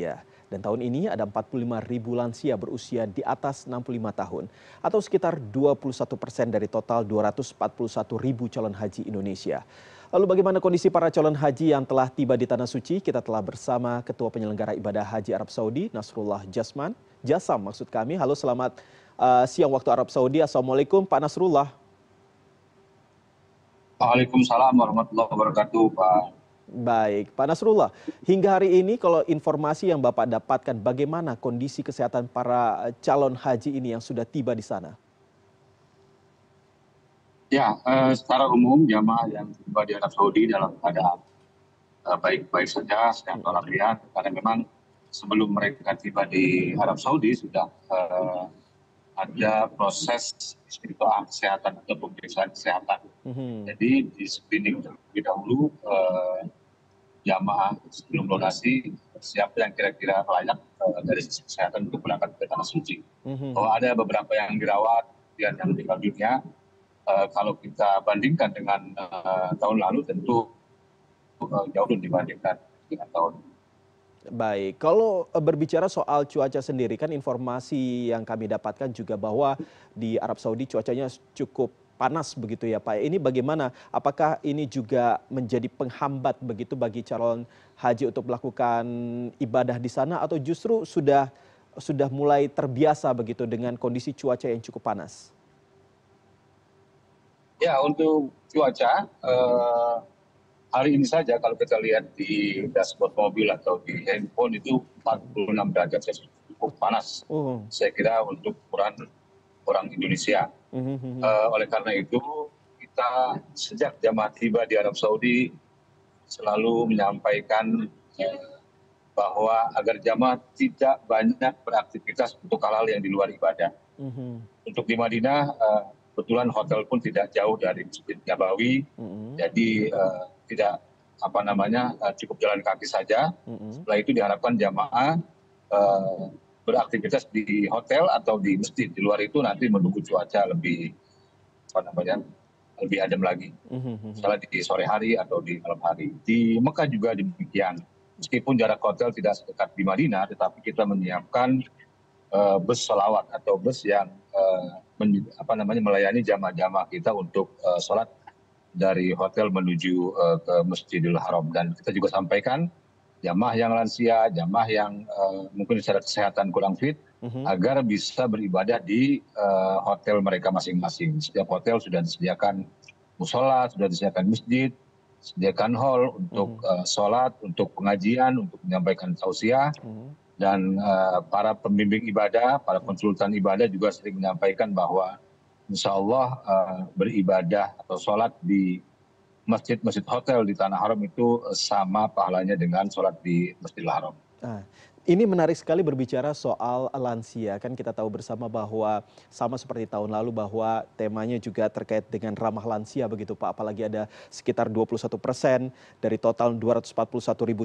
Ya, dan tahun ini ada 45.000 lansia berusia di atas 65 tahun atau sekitar 21% dari total 241.000 calon haji Indonesia. Lalu bagaimana kondisi para calon haji yang telah tiba di Tanah Suci? Kita telah bersama Ketua Penyelenggara Ibadah Haji Arab Saudi, Nasrullah Jasam maksud kami. Halo, selamat siang waktu Arab Saudi. Assalamualaikum Pak Nasrullah. Waalaikumsalam warahmatullahi wabarakatuh, Pak. Baik, Pak Nasrullah, hingga hari ini kalau informasi yang Bapak dapatkan, bagaimana kondisi kesehatan para calon haji ini yang sudah tiba di sana? Ya, secara umum jamaah yang tiba di Arab Saudi dalam keadaan baik-baik saja, sehat walafiat, karena memang sebelum mereka tiba di Arab Saudi sudah ada proses istiqtoah kesehatan atau pemeriksaan kesehatan. Jadi di screening terlebih dahulu jamaah sebelum donasi siapa yang kira-kira layak dari sisi kesehatan untuk berangkat ke Tanah Suci. Bahwa ada beberapa yang dirawat dan yang meninggal dunia, kalau kita bandingkan dengan tahun lalu tentu jauh dibandingkan dengan tahun. Baik, kalau berbicara soal cuaca sendiri, kan informasi yang kami dapatkan juga bahwa di Arab Saudi cuacanya cukup panas begitu ya Pak. Ini bagaimana? Apakah ini juga menjadi penghambat begitu bagi calon haji untuk melakukan ibadah di sana atau justru sudah mulai terbiasa begitu dengan kondisi cuaca yang cukup panas? Ya, untuk cuaca hari ini saja kalau kita lihat di dashboard mobil atau di handphone itu 46 derajat Celcius, cukup panas. Saya kira untuk ukuran orang Indonesia. Oleh karena itu kita sejak jamaah tiba di Arab Saudi selalu menyampaikan bahwa agar jamaah tidak banyak beraktivitas untuk hal-hal yang di luar ibadah. Untuk di Madinah kebetulan hotel pun tidak jauh dari Masjid Nabawi, jadi tidak cukup jalan kaki saja. Setelah itu diharapkan jamaah beraktivitas di hotel atau di masjid. Di luar itu nanti menunggu cuaca lebih lebih adem lagi. Misalnya di sore hari atau di malam hari. Di Mekah juga demikian. Meskipun jarak hotel tidak sedekat di Madinah, tetapi kita menyiapkan bus sholawat atau bus yang melayani jamaah-jamaah kita untuk sholat dari hotel menuju ke Masjidil Haram. Dan kita juga sampaikan jamaah yang lansia, jamaah yang mungkin secara kesehatan kurang fit, agar bisa beribadah di hotel mereka masing-masing. Setiap hotel sudah disediakan musola, sudah disediakan masjid, disediakan hall untuk sholat, untuk pengajian, untuk menyampaikan tausiah. Dan para pembimbing ibadah, para konsultan ibadah juga sering menyampaikan bahwa insya Allah beribadah atau sholat di masjid-masjid hotel di Tanah Haram itu sama pahalanya dengan sholat di Masjidil Haram. Ini menarik sekali berbicara soal lansia. Kan kita tahu bersama bahwa sama seperti tahun lalu bahwa temanya juga terkait dengan ramah lansia begitu Pak. Apalagi ada sekitar 21% dari total 241.000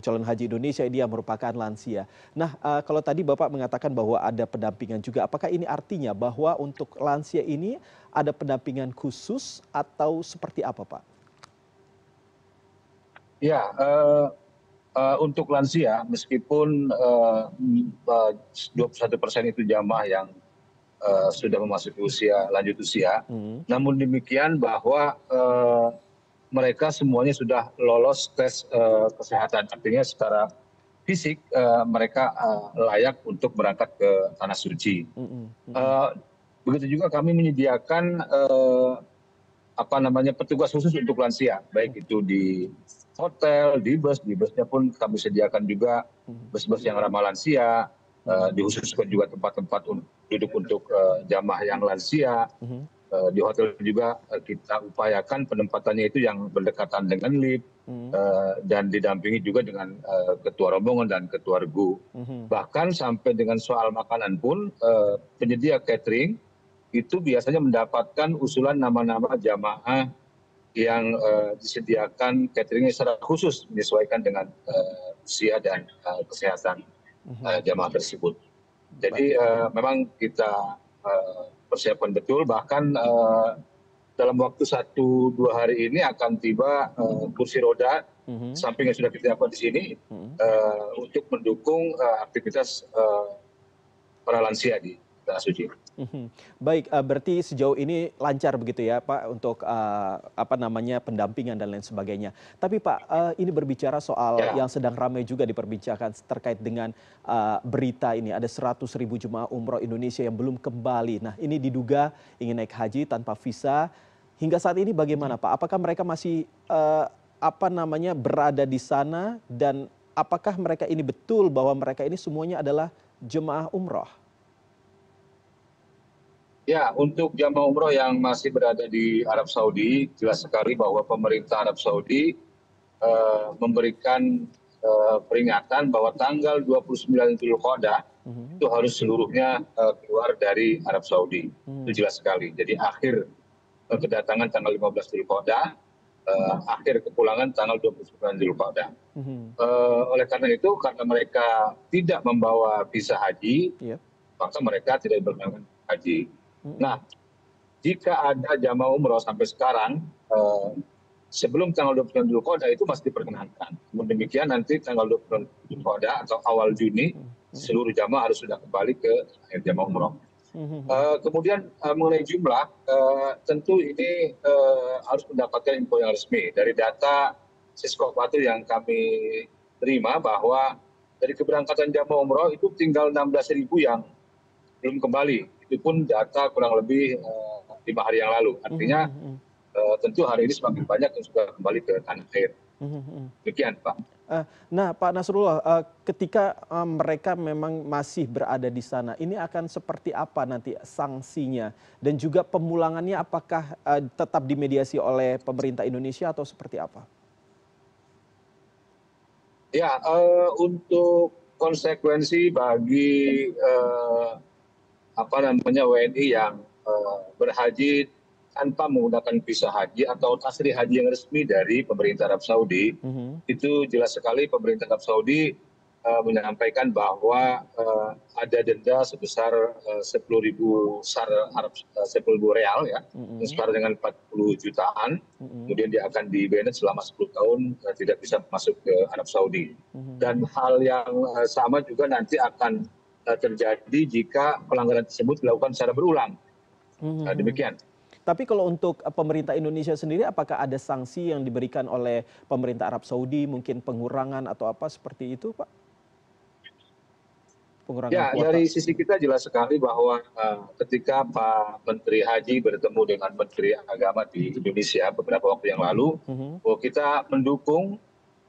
calon haji Indonesia ini yang merupakan lansia. Nah, kalau tadi Bapak mengatakan bahwa ada pendampingan juga, apakah ini artinya bahwa untuk lansia ini ada pendampingan khusus atau seperti apa Pak? Ya, untuk lansia, meskipun 21% itu jamaah yang sudah memasuki lanjut usia, namun demikian bahwa mereka semuanya sudah lolos tes kesehatan. Artinya secara fisik mereka layak untuk berangkat ke Tanah Suci. Begitu juga kami menyediakan petugas khusus untuk lansia, baik itu di hotel, di busnya pun kami sediakan juga bus-bus yang ramah lansia, dikhususkan juga tempat-tempat duduk untuk jamaah yang lansia. Di hotel juga kita upayakan penempatannya itu yang berdekatan dengan lift, dan didampingi juga dengan ketua rombongan dan ketua regu. Bahkan sampai dengan soal makanan pun penyedia catering itu biasanya mendapatkan usulan nama-nama jamaah yang disediakan cateringnya secara khusus menyesuaikan dengan usia dan kesehatan jamaah tersebut. Jadi memang kita persiapkan betul, bahkan dalam waktu 1-2 hari ini akan tiba kursi roda samping yang sudah kita lakukan di sini untuk mendukung aktivitas para lansia di Tanah Suci. Baik, berarti sejauh ini lancar begitu ya Pak untuk pendampingan dan lain sebagainya. Tapi Pak, ini berbicara soal yang sedang ramai juga diperbincangkan terkait dengan berita ini ada 100.000 jemaah umroh Indonesia yang belum kembali. Nah, ini diduga ingin naik haji tanpa visa. Hingga saat ini bagaimana Pak? Apakah mereka masih berada di sana dan apakah mereka ini betul bahwa mereka ini semuanya adalah jemaah umroh? Ya, untuk jamaah umroh yang masih berada di Arab Saudi, jelas sekali bahwa pemerintah Arab Saudi memberikan peringatan bahwa tanggal 29 Dzulqa'dah itu harus seluruhnya keluar dari Arab Saudi. Itu jelas sekali. Jadi akhir kedatangan tanggal 15 Dzulqa'dah, akhir kepulangan tanggal 29 Dzulqa'dah. Oleh karena itu, karena mereka tidak membawa visa haji, maka mereka tidak berangkat haji. Nah, jika ada jamaah umroh sampai sekarang, sebelum tanggal 29 Dzulqa'dah itu masih diperkenankan. Namun demikian nanti tanggal 29 Dzulqa'dah atau awal Juni, seluruh jamaah harus sudah kembali ke jamaah umroh. Kemudian mengenai jumlah, tentu ini harus mendapatkan info yang resmi. Dari data Siskopatul yang kami terima bahwa dari keberangkatan jamaah umroh itu tinggal 16.000 yang belum kembali. Itu pun data kurang lebih 5 hari yang lalu. Artinya tentu hari ini semakin banyak yang sudah kembali ke tanah air. Demikian Pak. Nah Pak Nasrullah, ketika mereka memang masih berada di sana, ini akan seperti apa nanti sanksinya? Dan juga pemulangannya apakah tetap dimediasi oleh pemerintah Indonesia atau seperti apa? Ya, untuk konsekuensi bagi WNI yang berhaji tanpa menggunakan visa haji atau tasrih haji yang resmi dari pemerintah Arab Saudi, itu jelas sekali pemerintah Arab Saudi menyampaikan bahwa ada denda sebesar 10.000 real, ya, setara dengan 40 jutaan. Kemudian dia akan di-banned selama 10 tahun, tidak bisa masuk ke Arab Saudi. Dan hal yang sama juga nanti akan terjadi jika pelanggaran tersebut dilakukan secara berulang. Demikian. Tapi kalau untuk pemerintah Indonesia sendiri, apakah ada sanksi yang diberikan oleh pemerintah Arab Saudi, mungkin pengurangan atau apa seperti itu, Pak? Pengurangan kuota. Dari sisi kita jelas sekali bahwa ketika Pak Menteri Haji bertemu dengan Menteri Agama di Indonesia beberapa waktu yang lalu, bahwa kita mendukung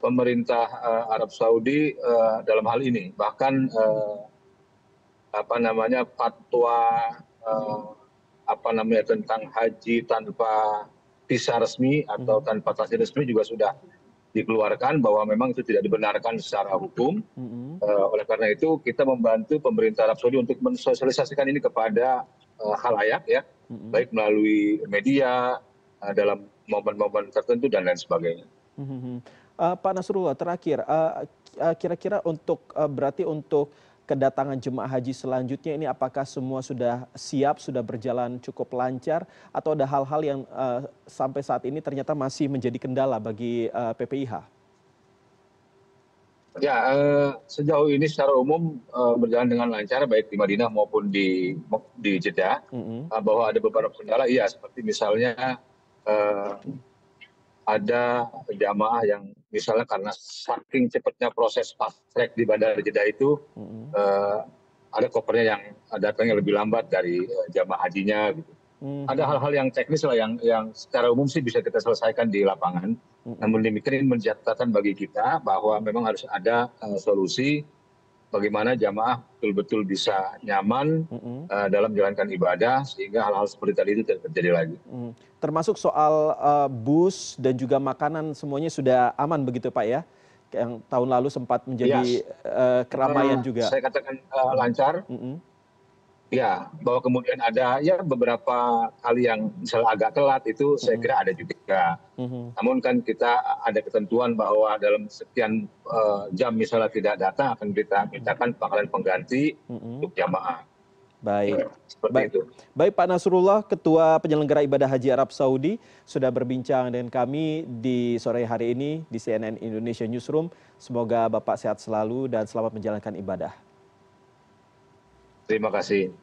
pemerintah Arab Saudi dalam hal ini. Bahkan fatwa tentang haji tanpa visa resmi atau tanpa tasrih resmi juga sudah dikeluarkan bahwa memang itu tidak dibenarkan secara hukum. Oleh karena itu kita membantu pemerintah Arab Saudi untuk mensosialisasikan ini kepada khalayak, ya, baik melalui media dalam momen-momen tertentu dan lain sebagainya. Pak Nasrullah, terakhir, kira-kira berarti untuk kedatangan jemaah haji selanjutnya ini apakah semua sudah siap, sudah berjalan cukup lancar, atau ada hal-hal yang sampai saat ini ternyata masih menjadi kendala bagi PPIH? Ya, sejauh ini secara umum berjalan dengan lancar, baik di Madinah maupun di Jeddah. Bahwa ada beberapa kendala, iya, seperti misalnya ada jamaah yang misalnya karena saking cepatnya proses fast track di Bandara Jeddah itu, ada kopernya yang datangnya lebih lambat dari jamaah hajinya, gitu. Ada hal-hal yang teknis lah yang secara umum sih bisa kita selesaikan di lapangan. Namun demikian ini mencatatkan bagi kita bahwa memang harus ada solusi bagaimana jamaah betul-betul bisa nyaman dalam menjalankan ibadah sehingga hal-hal seperti tadi itu tidak terjadi lagi. Termasuk soal bus dan juga makanan semuanya sudah aman begitu Pak, ya? Yang tahun lalu sempat menjadi keramaian juga. Saya katakan lancar. Ya, bahwa kemudian ada ya beberapa kali yang misalnya agak telat itu saya kira ada juga. Namun kan kita ada ketentuan bahwa dalam sekian jam misalnya tidak datang akan kita mintakan pangkalan pengganti untuk jamaah. Baik. Seperti Baik. itu. Baik Pak Nasrullah, Ketua Penyelenggara Ibadah Haji Arab Saudi, sudah berbincang dengan kami di sore hari ini di CNN Indonesia Newsroom. Semoga Bapak sehat selalu dan selamat menjalankan ibadah. Terima kasih.